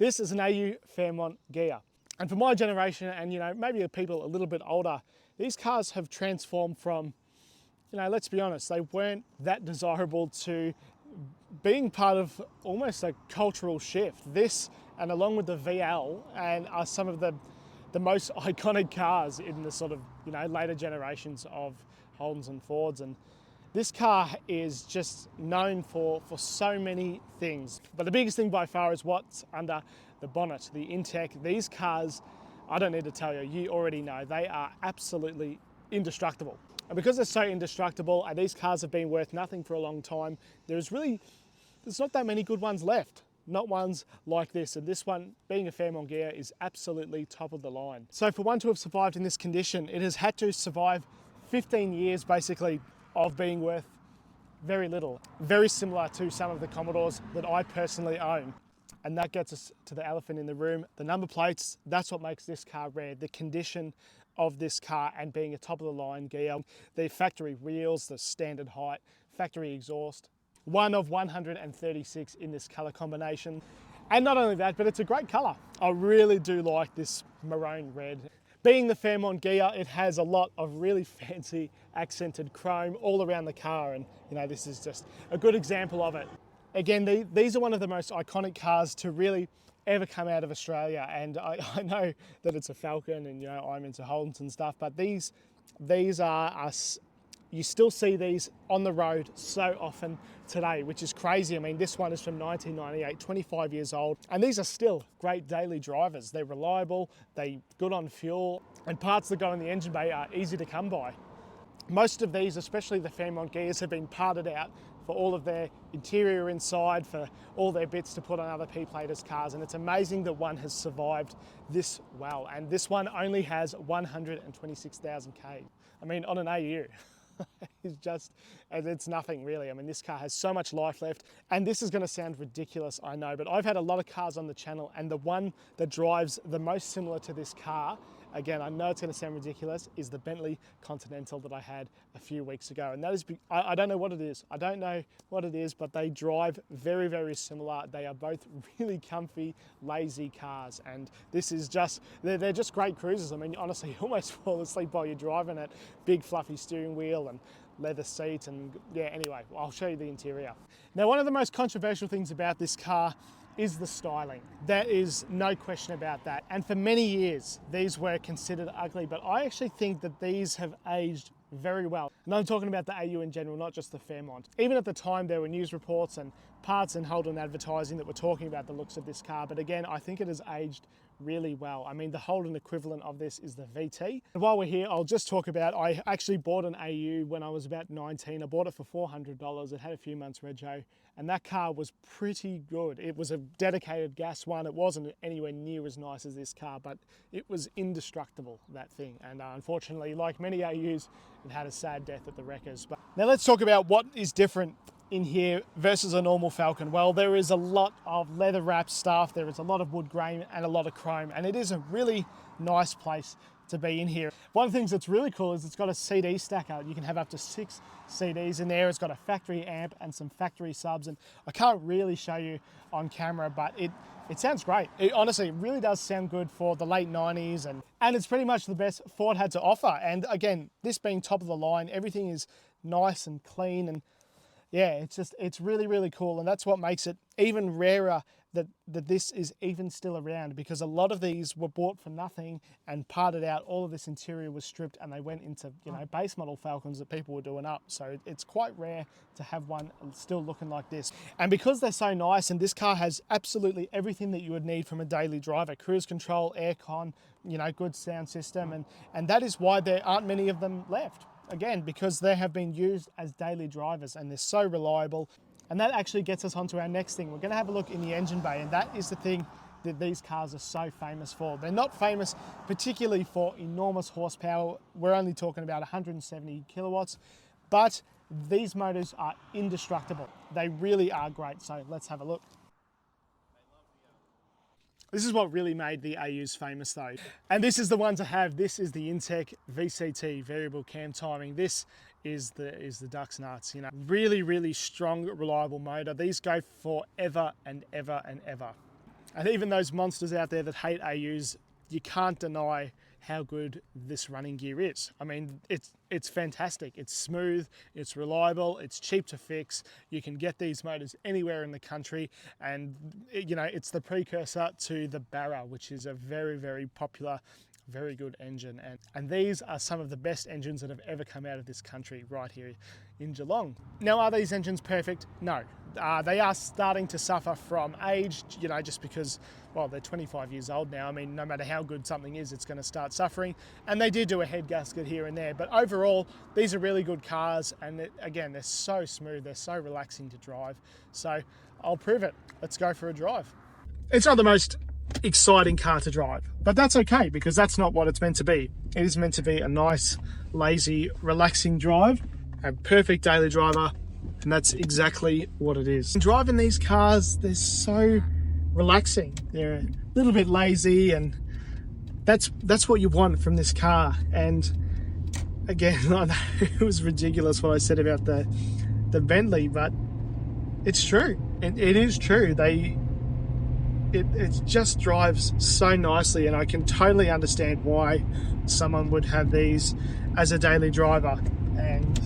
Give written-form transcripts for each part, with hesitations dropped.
This is an AU Fairmont Ghia. And for my generation and, maybe people a little bit older, these cars have transformed from, let's be honest, they weren't that desirable to being part of almost a cultural shift. This, and along with the VL, and are some of the most iconic cars in the sort of, later generations of Holdens and Fords. And this car is just known for so many things. But the biggest thing by far is what's under the bonnet, the intake. These cars, I don't need to tell you, you already know, they are absolutely indestructible. And because they're so indestructible and these cars have been worth nothing for a long time, there's not that many good ones left. Not ones like this. And this one, being a Fairmont Ghia, is absolutely top of the line. So for one to have survived in this condition, it has had to survive 15 years basically of being worth very little. Very similar to some of the Commodores that I personally own. And that gets us to the elephant in the room. The number plates, that's what makes this car rare. The condition of this car and being a top of the line Ghia. The factory wheels, the standard height, factory exhaust. One of 136 in this color combination. And not only that, but it's a great color. I really do like this maroon red. Being the Fairmont Ghia, it has a lot of really fancy accented chrome all around the car. And this is just a good example of it. Again, these are one of the most iconic cars to really ever come out of Australia. And I know that it's a Falcon and, I'm into Holdens and stuff, but these are us. You still see these on the road so often today, which is crazy. I mean, this one is from 1998, 25 years old, and these are still great daily drivers. They're reliable, they're good on fuel, and parts that go in the engine bay are easy to come by. Most of these, especially the Fairmont Ghias, have been parted out for all of their interior inside, for all their bits to put on other P-platers cars, and it's amazing that one has survived this well. And this one only has 126,000 K. I mean, on an AU. It's nothing really. I mean, this car has so much life left, and this is going to sound ridiculous, I know, but I've had a lot of cars on the channel, and the one that drives the most similar to this car, again, I know it's going to sound ridiculous, is the Bentley Continental that I had a few weeks ago. And that is, I don't know what it is. I don't know what it is, but they drive very, very similar. They are both really comfy, lazy cars. And this is just, they're just great cruisers. I mean, honestly, you almost fall asleep while you're driving it. Big fluffy steering wheel and leather seats. And yeah, anyway, I'll show you the interior. Now, one of the most controversial things about this car is the styling. There is no question about that. And for many years, these were considered ugly, but I actually think that these have aged very well. And I'm talking about the AU in general, not just the Fairmont. Even at the time, there were news reports and parts and Holden advertising that were talking about the looks of this car. But again, I think it has aged really well. I mean, the Holden equivalent of this is the VT. And while we're here, I'll just talk about, I actually bought an AU when I was about 19. I bought it for $400. It had a few months rego, and that car was pretty good. It was a dedicated gas one. It wasn't anywhere near as nice as this car, but it was indestructible, that thing. And unfortunately, like many AUs, it had a sad death at the wreckers. But now let's talk about what is different in here versus a normal Falcon. Well, there is a lot of leather wrap stuff, there is a lot of wood grain and a lot of chrome, and it is a really nice place to be in here. One of the things that's really cool is it's got a CD stacker. You can have up to 6 CDs in there. It's got a factory amp and some factory subs, and I can't really show you on camera, but it sounds great. It honestly really does sound good for the late 90s, and it's pretty much the best Ford had to offer. And again, this being top of the line, everything is nice and clean, and yeah, it's really, really cool. And that's what makes it even rarer that this is even still around, because a lot of these were bought for nothing and parted out. All of this interior was stripped and they went into, base model Falcons that people were doing up. So it's quite rare to have one still looking like this. And because they're so nice, and this car has absolutely everything that you would need from a daily driver: cruise control, aircon, good sound system. And that is why there aren't many of them left. Again, because they have been used as daily drivers and they're so reliable. And that actually gets us onto our next thing. We're going to have a look in the engine bay, and that is the thing that these cars are so famous for. They're not famous particularly for enormous horsepower. We're only talking about 170 kilowatts, but these motors are indestructible. They really are great. So let's have a look. This is what really made the AUs famous though. And this is the one to have. This is the Intec VCT, variable cam timing. This is the duck's nuts, Really, really strong, reliable motor. These go for ever and ever and ever. And even those monsters out there that hate AUs, you can't deny how good this running gear is. I mean, it's fantastic. It's smooth, it's reliable, it's cheap to fix. You can get these motors anywhere in the country, and you know, it's the precursor to the Barra, which is a very, very popular, very good engine. And these are some of the best engines that have ever come out of this country right here in Geelong. Now, are these engines perfect? No. They are starting to suffer from age, you know, just because, well, they're 25 years old now. I mean, no matter how good something is, it's going to start suffering. And they do a head gasket here and there. But overall, these are really good cars. And again, they're so smooth. They're so relaxing to drive. So I'll prove it. Let's go for a drive. It's not the most exciting car to drive, but that's okay, because that's not what it's meant to be. It is meant to be a nice, lazy, relaxing drive, a perfect daily driver. And that's exactly what it is. Driving these cars, they're so relaxing. They're a little bit lazy, and that's what you want from this car. And again, I know it was ridiculous what I said about the Bentley, but it's true. It is true. It just drives so nicely, and I can totally understand why someone would have these as a daily driver. And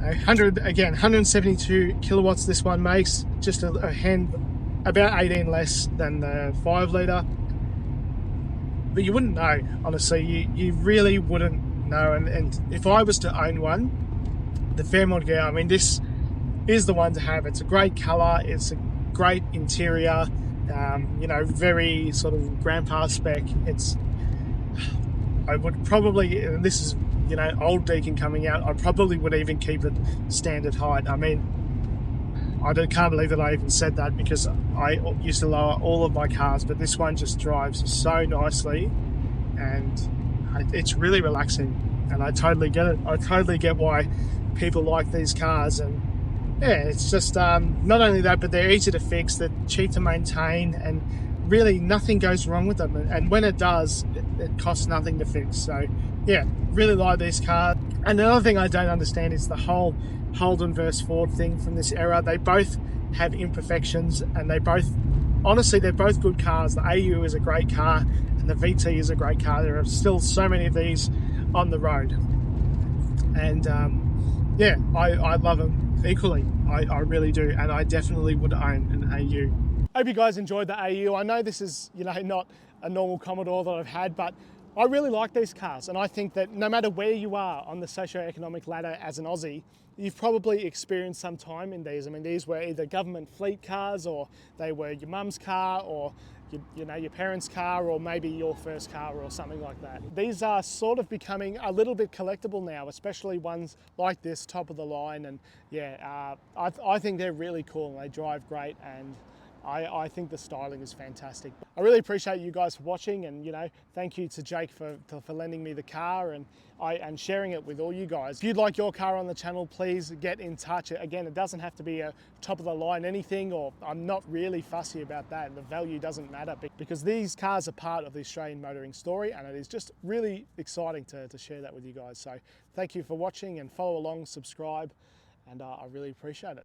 172 kilowatts this one makes, just a hand, about 18 less than the 5 litre. But you wouldn't know, honestly. You really wouldn't know. And if I was to own one, the Fairmont Girl, I mean, this is the one to have. It's a great colour, it's a great interior, you know, very sort of grandpa spec. I would probably, and this is, you know, old Deacon coming out, I probably would even keep it standard height. I mean, can't believe that I even said that, because I used to lower all of my cars, but this one just drives so nicely, and it's really relaxing, and I totally get it. I totally get why people like these cars. And yeah, it's just not only that, but they're easy to fix, they're cheap to maintain, and really nothing goes wrong with them. And when it does, it costs nothing to fix. So yeah, really like these cars. And another thing I don't understand is the whole Holden versus Ford thing from this era. They both have imperfections, and honestly, they're both good cars. The AU is a great car, and the VT is a great car. There are still so many of these on the road. And yeah, I love them equally. I really do, and I definitely would own an AU. Hope you guys enjoyed the AU. I know this is, you know, not a normal Commodore that I've had, but I really like these cars, and I think that no matter where you are on the socio-economic ladder as an Aussie, you've probably experienced some time in these. I mean, these were either government fleet cars, or they were your mum's car, or your parents' car, or maybe your first car or something like that. These are sort of becoming a little bit collectible now, especially ones like this, top of the line. And yeah, I think they're really cool, and they drive great, and I think the styling is fantastic. I really appreciate you guys for watching, and you know, thank you to Jake for lending me the car and sharing it with all you guys. If you'd like your car on the channel, please get in touch. Again, it doesn't have to be a top of the line anything, or I'm not really fussy about that. The value doesn't matter, because these cars are part of the Australian motoring story, and it is just really exciting to share that with you guys. So thank you for watching, and follow along, subscribe, and I really appreciate it.